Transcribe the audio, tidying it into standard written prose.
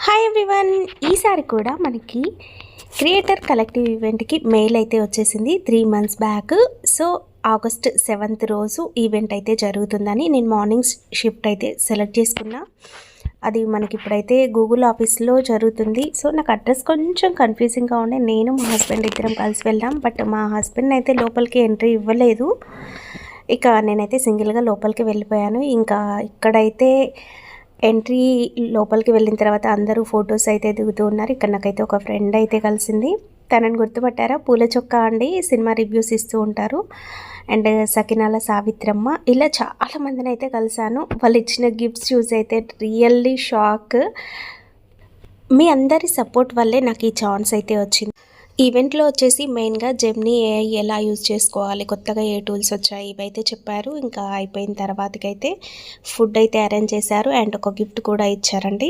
Hi everyone, ఈసారి కూడా మనకి క్రియేటర్ కలెక్టివ్ ఈవెంట్కి మెయిల్ అయితే వచ్చేసింది 3 months back. So August 7th రోజు ఈవెంట్ అయితే జరుగుతుందని నేను మార్నింగ్ షిఫ్ట్ అయితే సెలెక్ట్ చేసుకున్నా. అది మనకి ఇప్పుడైతే గూగుల్ ఆఫీస్లో జరుగుతుంది. సో నాకు అడ్రస్ కొంచెం కన్ఫ్యూజింగ్గా ఉండే, నేను మా హస్బెండ్ ఇద్దరం కలిసి వెళ్ళాం. బట్ మా హస్బెండ్ అయితే లోపలికి ఎంట్రీ ఇవ్వలేదు. ఇక నేనైతే సింగిల్గా లోపలికి వెళ్ళిపోయాను. ఇంకా ఇక్కడైతే ఎంట్రీ లోపలికి వెళ్ళిన తర్వాత అందరూ ఫొటోస్ అయితే దిగుతూ ఉన్నారు. ఇక్కడ నాకైతే ఒక ఫ్రెండ్ అయితే కలిసింది. తనని గుర్తుపట్టారా? పూల చొక్కా అండి, సినిమా రివ్యూస్ ఇస్తూ ఉంటారు. అండ్ సకినాల సావిత్రమ్మ, ఇలా చాలా మందిని అయితే కలిశాను. వాళ్ళు ఇచ్చిన గిఫ్ట్స్ చూసి అయితే రియల్లీ షాక్. మీ అందరి సపోర్ట్ వల్లే నాకు ఈ ఛాన్స్ అయితే వచ్చింది. ఈవెంట్లో వచ్చేసి మెయిన్గా జెమినీ ఏఐ ఎలా యూజ్ చేసుకోవాలి, కొత్తగా ఏ టూల్స్ వచ్చాయి, ఇవైతే చెప్పారు. ఇంకా అయిపోయిన తర్వాతకైతే ఫుడ్ అయితే అరేంజ్ చేశారు అండ్ ఒక గిఫ్ట్ కూడా ఇచ్చారండి.